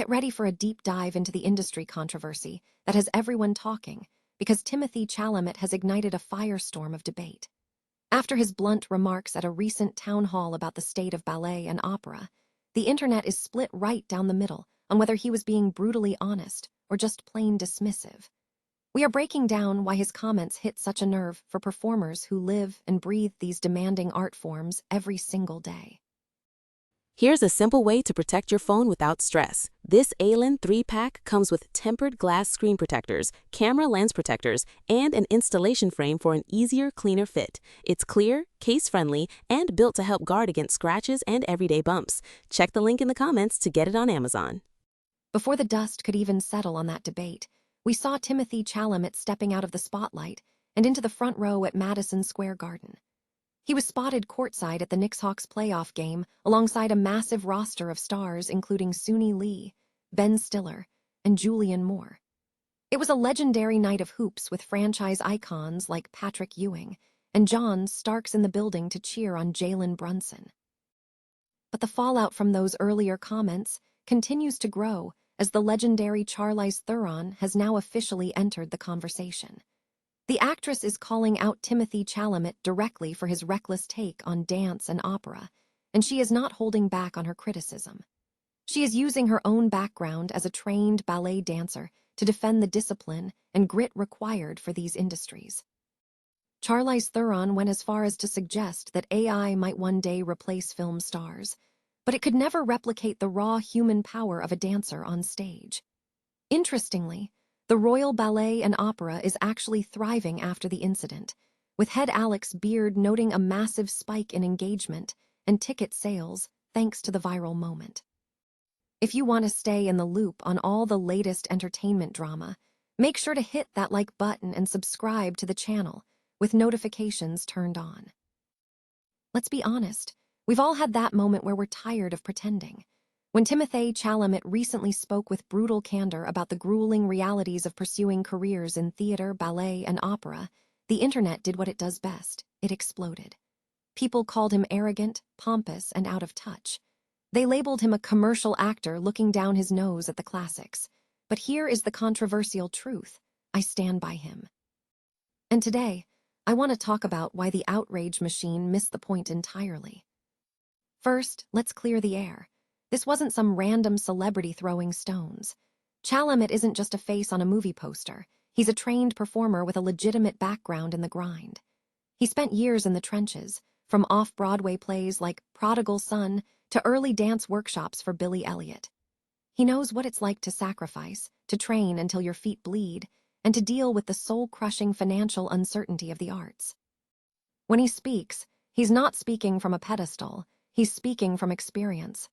Get ready for a deep dive into the industry controversy that has everyone talking, because Timothée Chalamet has ignited a firestorm of debate. After his blunt remarks at a recent town hall about the state of ballet and opera, the internet is split right down the middle on whether he was being brutally honest or just plain dismissive. We are breaking down why his comments hit such a nerve for performers who live and breathe these demanding art forms every single day. Here's a simple way to protect your phone without stress. This Allen 3-pack comes with tempered glass screen protectors, camera lens protectors, and an installation frame for an easier, cleaner fit. It's clear, case-friendly, and built to help guard against scratches and everyday bumps. Check the link in the comments to get it on Amazon. Before the dust could even settle on that debate, we saw Timothée Chalamet stepping out of the spotlight and into the front row at Madison Square Garden. He was spotted courtside at the Knicks-Hawks playoff game alongside a massive roster of stars including Suni Lee, Ben Stiller, and Julianne Moore. It was a legendary night of hoops with franchise icons like Patrick Ewing and John Starks in the building to cheer on Jalen Brunson. But the fallout from those earlier comments continues to grow as the legendary Charlize Theron has now officially entered the conversation. The actress is calling out Timothée Chalamet directly for his reckless take on dance and opera, and she is not holding back on her criticism. She is using her own background as a trained ballet dancer to defend the discipline and grit required for these industries. Charlize Theron went as far as to suggest that AI might one day replace film stars, but it could never replicate the raw human power of a dancer on stage. Interestingly, the Royal Ballet and Opera is actually thriving after the incident, with head Alex Beard noting a massive spike in engagement and ticket sales thanks to the viral moment. If you want to stay in the loop on all the latest entertainment drama, make sure to hit that like button and subscribe to the channel with notifications turned on. Let's be honest, we've all had that moment where we're tired of pretending. When Timothée Chalamet recently spoke with brutal candor about the grueling realities of pursuing careers in theater, ballet, and opera, the internet did what it does best. It exploded. People called him arrogant, pompous, and out of touch. They labeled him a commercial actor looking down his nose at the classics. But here is the controversial truth. I stand by him. And today, I want to talk about why the outrage machine missed the point entirely. First, let's clear the air. This wasn't some random celebrity throwing stones. Chalamet isn't just a face on a movie poster. He's a trained performer with a legitimate background in the grind. He spent years in the trenches, from off-Broadway plays like Prodigal Son to early dance workshops for Billy Elliot. He knows what it's like to sacrifice, to train until your feet bleed, and to deal with the soul-crushing financial uncertainty of the arts. When he speaks, he's not speaking from a pedestal. He's speaking from experience.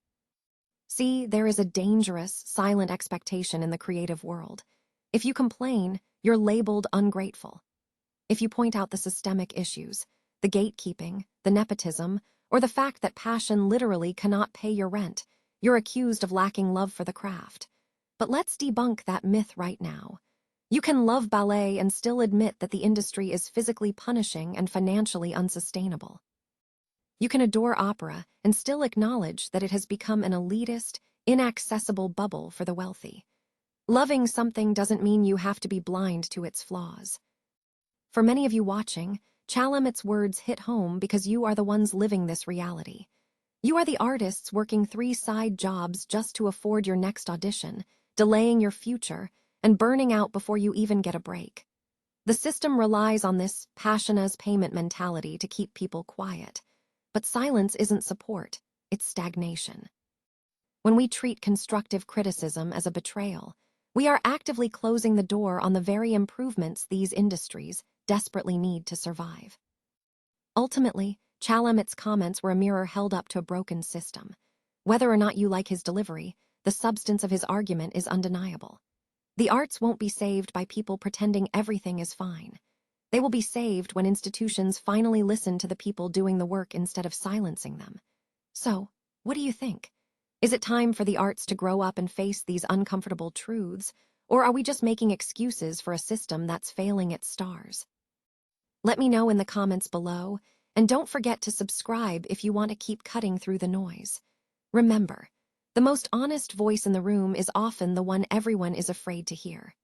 See, there is a dangerous, silent expectation in the creative world. If you complain, you're labeled ungrateful. If you point out the systemic issues, the gatekeeping, the nepotism, or the fact that passion literally cannot pay your rent, you're accused of lacking love for the craft. But let's debunk that myth right now. You can love ballet and still admit that the industry is physically punishing and financially unsustainable. You can adore opera and still acknowledge that it has become an elitist, inaccessible bubble for the wealthy. Loving something doesn't mean you have to be blind to its flaws. For many of you watching, Chalamet's words hit home because you are the ones living this reality. You are the artists working 3 side jobs just to afford your next audition, delaying your future, and burning out before you even get a break. The system relies on this passion as payment mentality to keep people quiet. But silence isn't support, it's stagnation. When we treat constructive criticism as a betrayal, we are actively closing the door on the very improvements these industries desperately need to survive. Ultimately, Chalamet's comments were a mirror held up to a broken system. Whether or not you like his delivery, the substance of his argument is undeniable. The arts won't be saved by people pretending everything is fine. They will be saved when institutions finally listen to the people doing the work instead of silencing them. So, what do you think? Is it time for the arts to grow up and face these uncomfortable truths, or are we just making excuses for a system that's failing its stars? Let me know in the comments below, and don't forget to subscribe if you want to keep cutting through the noise. Remember, The most honest voice in the room is often the one everyone is afraid to hear.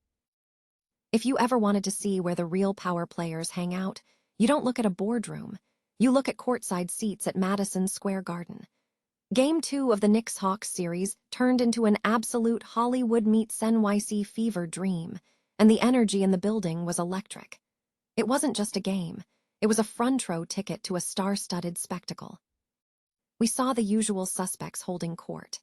If you ever wanted to see where the real power players hang out, you don't look at a boardroom. You look at courtside seats at Madison Square Garden. Game 2 of the Knicks-Hawks series turned into an absolute Hollywood meets NYC fever dream, and the energy in the building was electric. It wasn't just a game. It was a front-row ticket to a star-studded spectacle. We saw the usual suspects holding court.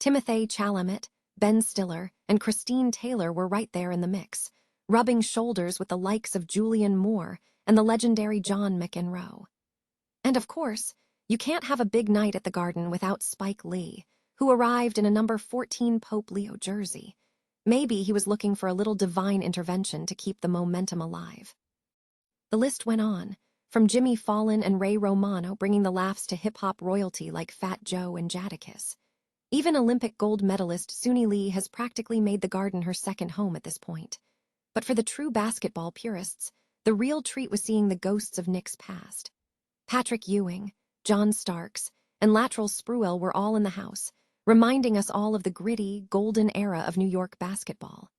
Timothée Chalamet, Ben Stiller, and Christine Taylor were right there in the mix, rubbing shoulders with the likes of Julianne Moore and the legendary John McEnroe. And of course, you can't have a big night at the Garden without Spike Lee, who arrived in a number 14 Pope Leo jersey. Maybe he was looking for a little divine intervention to keep the momentum alive. The list went on, from Jimmy Fallon and Ray Romano bringing the laughs to hip-hop royalty like Fat Joe and Jadakiss. Even Olympic gold medalist Suni Lee has practically made the Garden her second home at this point. But for the true basketball purists, the real treat was seeing the ghosts of Knicks past. Patrick Ewing, John Starks, and Latrell Sprewell were all in the house, reminding us all of the gritty, golden era of New York basketball.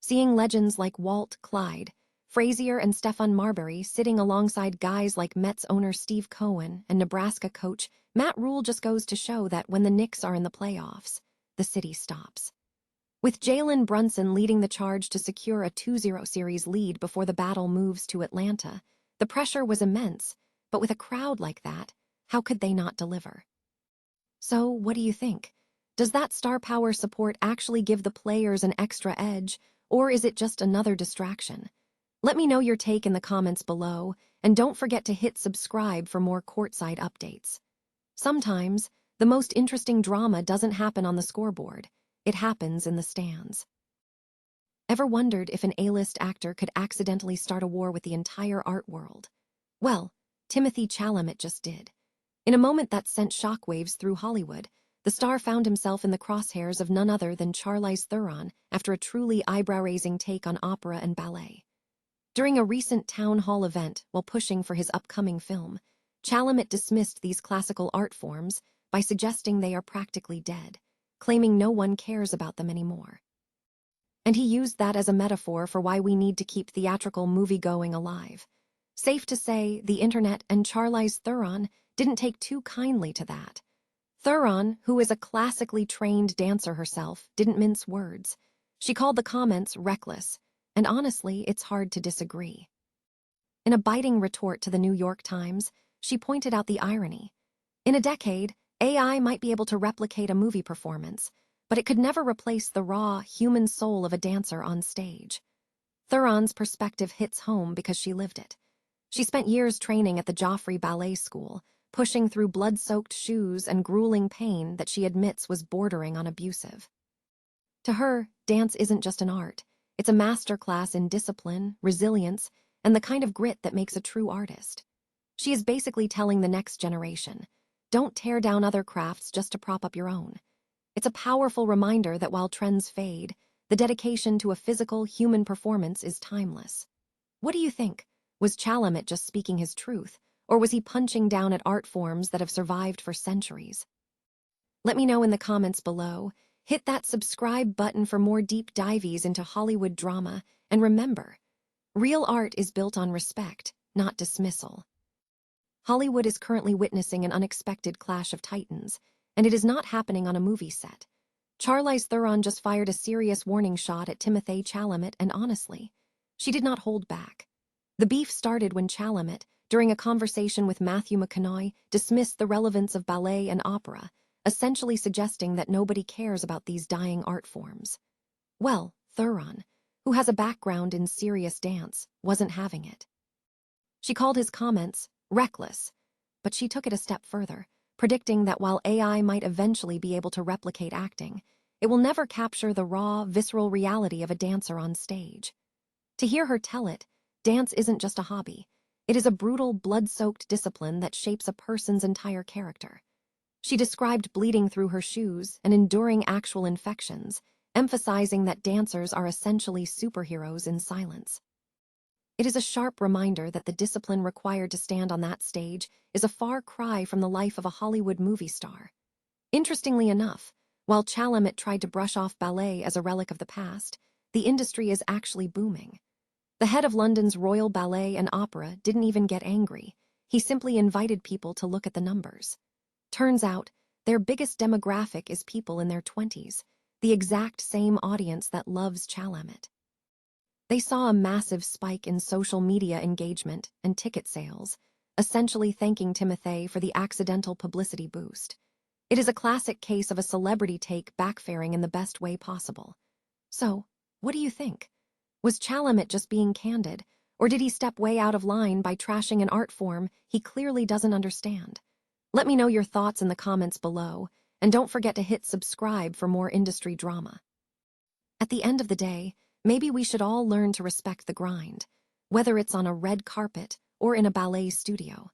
Seeing legends like Walt Clyde, Frazier, and Stephon Marbury sitting alongside guys like Mets owner Steve Cohen and Nebraska coach Matt Rule just goes to show that when the Knicks are in the playoffs, the city stops. With Jalen Brunson leading the charge to secure a 2-0 series lead before the battle moves to Atlanta, the pressure was immense, but with a crowd like that, how could they not deliver? So, what do you think? Does that star power support actually give the players an extra edge, or is it just another distraction? Let me know your take in the comments below, and don't forget to hit subscribe for more courtside updates. Sometimes, the most interesting drama doesn't happen on the scoreboard. It happens in the stands. Ever wondered if an A-list actor could accidentally start a war with the entire art world? Well, Timothée Chalamet just did. In a moment that sent shockwaves through Hollywood, the star found himself in the crosshairs of none other than Charlize Theron after a truly eyebrow-raising take on opera and ballet. During a recent town hall event while pushing for his upcoming film, Chalamet dismissed these classical art forms by suggesting they are practically dead, claiming no one cares about them anymore. And he used that as a metaphor for why we need to keep theatrical movie-going alive. Safe to say, the internet and Charlize Theron didn't take too kindly to that. Theron, who is a classically trained dancer herself, didn't mince words. She called the comments reckless, and honestly, it's hard to disagree. In a biting retort to the New York Times, she pointed out the irony. In a decade, AI might be able to replicate a movie performance, but it could never replace the raw, human soul of a dancer on stage. Theron's perspective hits home because she lived it. She spent years training at the Joffrey Ballet School, pushing through blood-soaked shoes and grueling pain that she admits was bordering on abusive. To her, dance isn't just an art. It's a masterclass in discipline, resilience, and the kind of grit that makes a true artist. She is basically telling the next generation, don't tear down other crafts just to prop up your own. It's a powerful reminder that while trends fade, the dedication to a physical, human performance is timeless. What do you think? Was Chalamet just speaking his truth, or was he punching down at art forms that have survived for centuries? Let me know in the comments below. Hit that subscribe button for more deep dives into Hollywood drama, and remember, real art is built on respect, not dismissal. Hollywood is currently witnessing an unexpected clash of titans, and it is not happening on a movie set. Charlize Theron just fired a serious warning shot at Timothée Chalamet, and honestly, she did not hold back. The beef started when Chalamet, during a conversation with Matthew McConaughey, dismissed the relevance of ballet and opera, essentially suggesting that nobody cares about these dying art forms. Well, Theron, who has a background in serious dance, wasn't having it. She called his comments reckless, but she took it a step further, predicting that while AI might eventually be able to replicate acting, it will never capture the raw, visceral reality of a dancer on stage. To hear her tell it, dance isn't just a hobby. It is a brutal, blood-soaked discipline that shapes a person's entire character. She described bleeding through her shoes and enduring actual infections, emphasizing that dancers are essentially superheroes in silence. It is a sharp reminder that the discipline required to stand on that stage is a far cry from the life of a Hollywood movie star. Interestingly enough, While Chalamet tried to brush off ballet as a relic of the past, the industry is actually booming. The head of London's Royal Ballet and Opera didn't even get angry. He simply invited people to look at the numbers. Turns out, their biggest demographic is people in their 20s, the exact same audience that loves Chalamet. They saw a massive spike in social media engagement and ticket sales, essentially thanking Timothée for the accidental publicity boost. It is a classic case of a celebrity take backfiring in the best way possible. So, what do you think? Was Chalamet just being candid, or did he step way out of line by trashing an art form he clearly doesn't understand? Let me know your thoughts in the comments below, and don't forget to hit subscribe for more industry drama. At the end of the day, maybe we should all learn to respect the grind, whether it's on a red carpet or in a ballet studio.